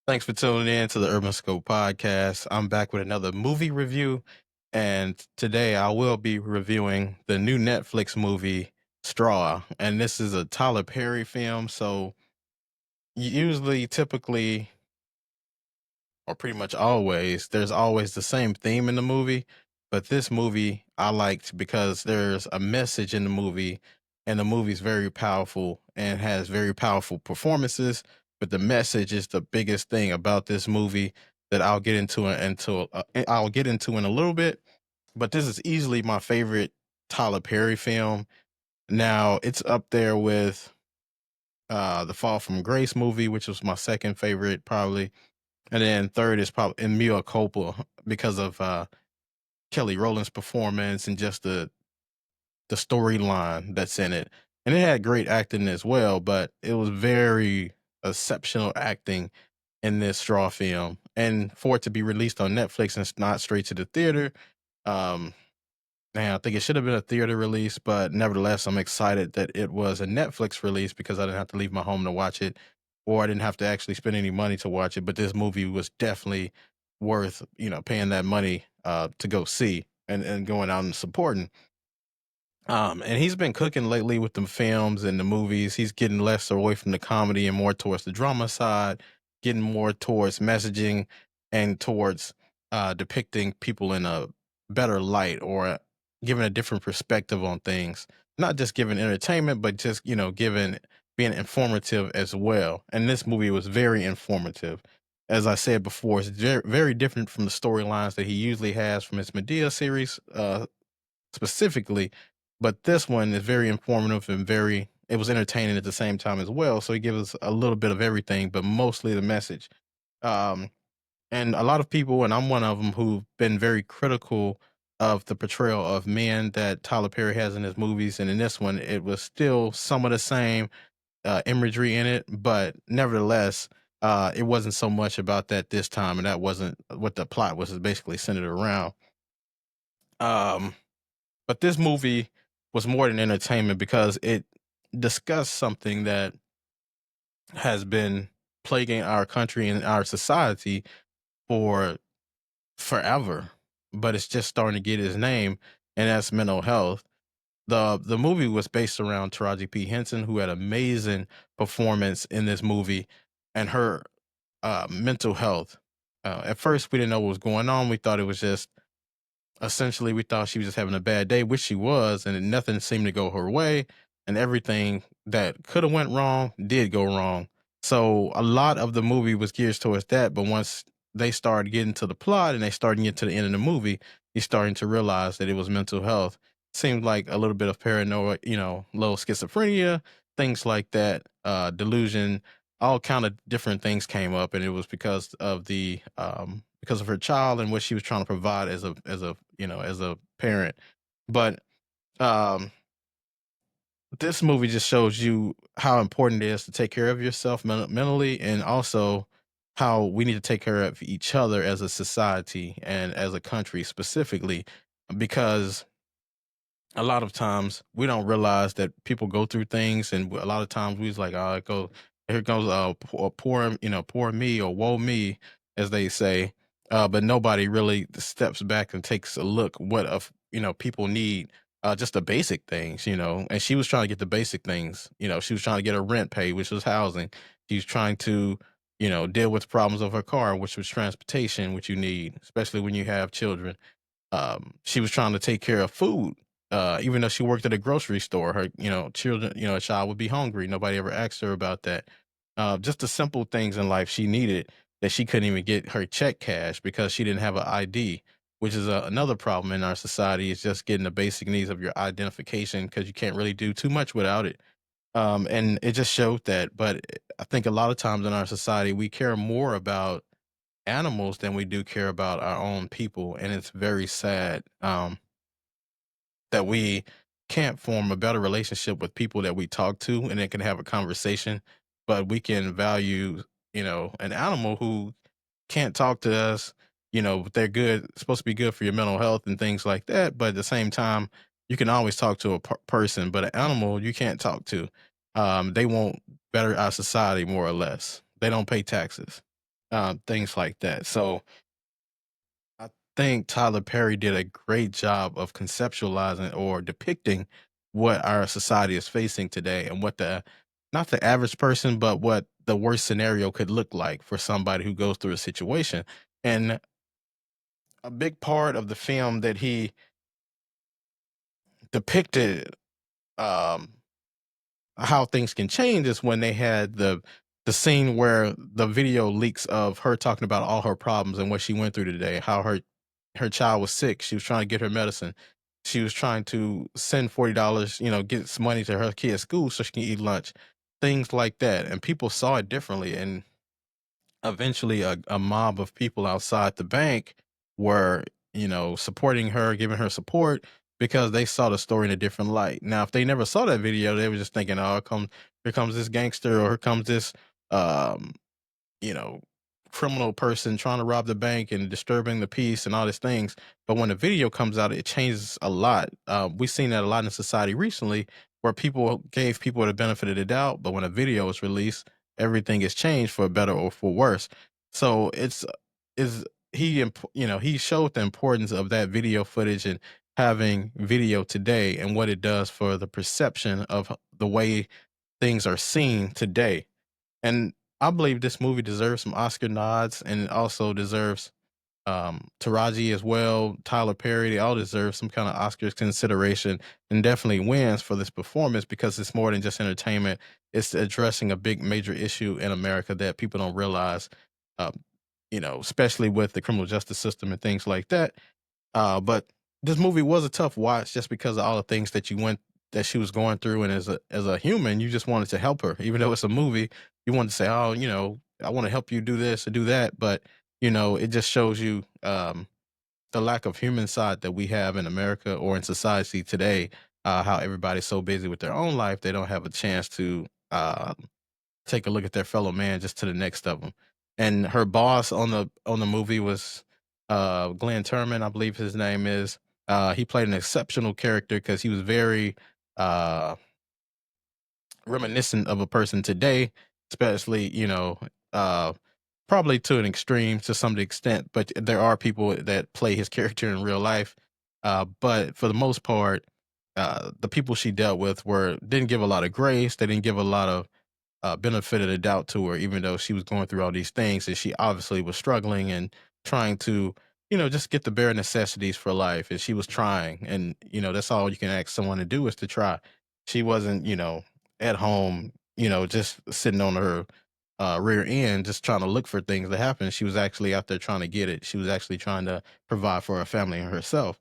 Thanks for tuning in to the Urban Scope podcast. I'm back with another movie review, and today I will be reviewing the new Netflix movie Straw. And this is a Tyler Perry film, so typically, or pretty much always, there's always the same theme in the movie. But this movie I liked because there's a message in the movie, and the movie's very powerful and has very powerful performances. But the message is the biggest thing about this movie that I'll get into in a little bit. But this is easily my favorite Tyler Perry film. Now it's up there with the Fall from Grace movie, which was my second favorite probably, and then third is probably in Mia Culpa because of Kelly Rowland's performance and just the storyline that's in it. And it had great acting as well, but it was very exceptional acting in this Straw film. And for it to be released on Netflix and not straight to the theater, um, man, I think it should have been a theater release, but nevertheless, I'm excited that it was a Netflix release because I didn't have to leave my home to watch it, or I didn't have to actually spend any money to watch it. But this movie was definitely worth, paying that money to go see and going out and supporting. And he's been cooking lately with the films and the movies. He's getting less away from the comedy and more towards the drama side, getting more towards messaging and towards depicting people in a better light or giving a different perspective on things. Not just giving entertainment, but just, giving being informative as well. And this movie was very informative. As I said before, it's very, very different from the storylines that he usually has from his Medea series, specifically, but this one is very informative and it was entertaining at the same time as well. So he gives us a little bit of everything, but mostly the message. Um, and a lot of people, and I'm one of them, who've been very critical of the portrayal of men that Tyler Perry has in his movies. And in this one, it was still some of the same imagery in it, but nevertheless, it wasn't so much about that this time, and that wasn't what the plot was basically centered around. Um, but this movie was more than entertainment because it discussed something that has been plaguing our country and our society for forever, but it's just starting to get his name, and that's mental health. The movie was based around Taraji P. Henson, who had amazing performance in this movie, and her mental health. At first, we didn't know what was going on. We thought it was just essentially we thought she was just having a bad day, which she was, and nothing seemed to go her way, and everything that could have went wrong did go wrong. So a lot of the movie was geared towards that, but once they started getting to the plot and they started getting to the end of the movie, you're starting to realize that it was mental health. Seemed like a little bit of paranoia, little schizophrenia, things like that, delusion, all kind of different things came up, and it was because of her child and what she was trying to provide as a parent. But um, this movie just shows you how important it is to take care of yourself mentally, and also how we need to take care of each other as a society and as a country specifically, because a lot of times we don't realize that people go through things, and a lot of times we was like, "Oh, here goes poor me or woe me," as they say. But nobody really steps back and takes a look what of people need. Just the basic things, and she was trying to get the basic things. She was trying to get her rent paid, which was housing. She was trying to, deal with the problems of her car, which was transportation, which you need, especially when you have children. She was trying to take care of food. Even though she worked at a grocery store, her, children, a child would be hungry. Nobody ever asked her about that. Just the simple things in life she needed that she couldn't even get her check cash because she didn't have an ID, which is another problem in our society is just getting the basic needs of your identification because you can't really do too much without it. And it just showed that. But I think a lot of times in our society, we care more about animals than we do care about our own people, and it's very sad that we can't form a better relationship with people that we talk to and then can have a conversation, but we can value, an animal who can't talk to us. But they're good, supposed to be good for your mental health and things like that. But at the same time, you can always talk to a person, but an animal you can't talk to. They won't better our society more or less. They don't pay taxes. things like that. So I think Tyler Perry did a great job of conceptualizing or depicting what our society is facing today and what the not the average person, but what the worst scenario could look like for somebody who goes through a situation. And a big part of the film that he depicted um how things can change is when they had the scene where the video leaks of her talking about all her problems and what she went through today, how her child was sick, she was trying to get her medicine. She was trying to send $40, get some money to her kid's school so she can eat lunch. Things like that. And people saw it differently. And eventually a mob of people outside the bank were, supporting her, giving her support because they saw the story in a different light. Now, if they never saw that video, they were just thinking, "Oh, here comes this gangster, or here comes this, um, you know, criminal person trying to rob the bank and disturbing the peace and all these things." But when the video comes out, it changes a lot. We've seen that a lot in society recently, where people gave people the benefit of the doubt, but when a video is released, everything is changed for better or for worse. So it's is he showed the importance of that video footage and having video today and what it does for the perception of the way things are seen today. And I believe this movie deserves some Oscar nods and it also deserves Taraji as well, Tyler Perry, they all deserve some kind of Oscars consideration and definitely wins for this performance because it's more than just entertainment. It's addressing a big major issue in America that people don't realize, um, especially with the criminal justice system and things like that. But this movie was a tough watch just because of all the things that she was going through, and as a human, you just wanted to help her, even though it's a movie. You wanted to say, "Oh, I want to help you do this or do that," but it just shows you the lack of human side that we have in America or in society today. How everybody's so busy with their own life, they don't have a chance to take a look at their fellow man just to the next of them. And her boss on the movie was Glenn Turman, I believe his name is. He played an exceptional character because he was very uh, reminiscent of a person today, especially uh, probably to an extreme to some extent. But there are people that play his character in real life. But for the most part, the people she dealt with were didn't give a lot of grace. They didn't give a lot of benefit of the doubt to her, even though she was going through all these things and she obviously was struggling and trying to, just get the bare necessities for life. And she was trying. And, that's all you can ask someone to do is to try. She wasn't, at home, just sitting on her rear end, just trying to look for things to happen. She was actually out there trying to get it. She was actually trying to provide for her family and herself.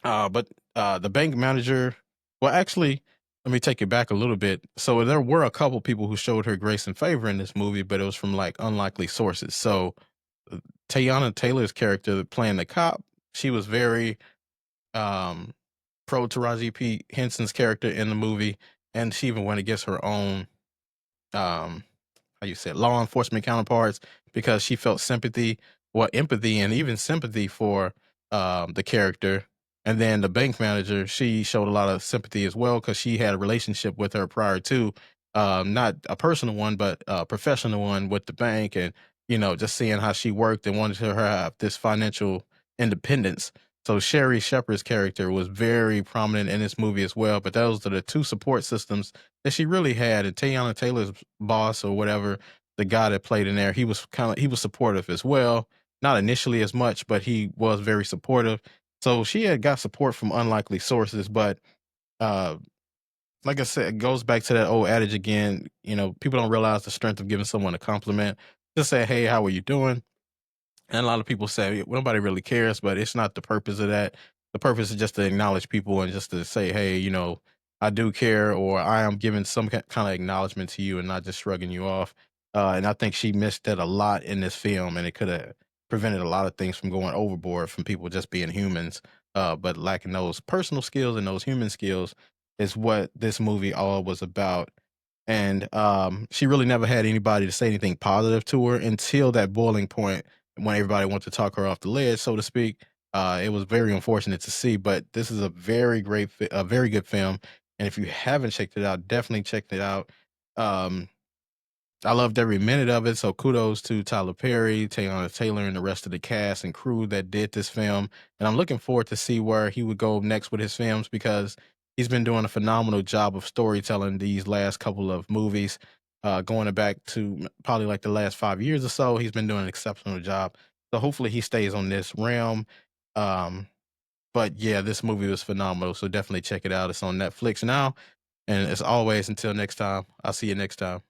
But the bank manager, well, actually, let me take it back a little bit. So there were a couple people who showed her grace and favor in this movie, but it was from like unlikely sources. So uh, Tayana Taylor's character playing the cop, she was very um, pro Taraji P. Henson's character in the movie, and she even went against her own um, how you said law enforcement counterparts because she felt sympathy, well, empathy, and even sympathy for the character. And then the bank manager, she showed a lot of sympathy as well because she had a relationship with her prior to, not a personal one, but a professional one with the bank, and just seeing how she worked and wanted her to have this financial independence. So Sherry Shepherd's character was very prominent in this movie as well. But those are the two support systems that she really had. And Tayana Taylor's boss or whatever, the guy that played in there, he was supportive as well. Not initially as much, but he was very supportive. So she had got support from unlikely sources, but uh like I said, it goes back to that old adage again. People don't realize the strength of giving someone a compliment. Just say, "Hey, how are you doing?" And a lot of people say, "Well, nobody really cares," but it's not the purpose of that. The purpose is just to acknowledge people and just to say, "Hey, I do care," or "I am giving some kind of acknowledgement to you and not just shrugging you off." And I think she missed that a lot in this film, and it could have prevented a lot of things from going overboard from people just being humans. But lacking those personal skills and those human skills is what this movie all was about. And she really never had anybody to say anything positive to her until that boiling point when everybody wanted to talk her off the ledge, so to speak. It was very unfortunate to see, but this is a a very good film. And if you haven't checked it out, definitely check it out. Um, I loved every minute of it. So kudos to Tyler Perry, Taylor Taylor, and the rest of the cast and crew that did this film. And I'm looking forward to see where he would go next with his films because he's been doing a phenomenal job of storytelling these last couple of movies. Going back to probably like the last 5 years or so, he's been doing an exceptional job. So hopefully he stays on this realm. Um, but yeah, this movie was phenomenal. So definitely check it out. It's on Netflix now. And as always, until next time, I'll see you next time.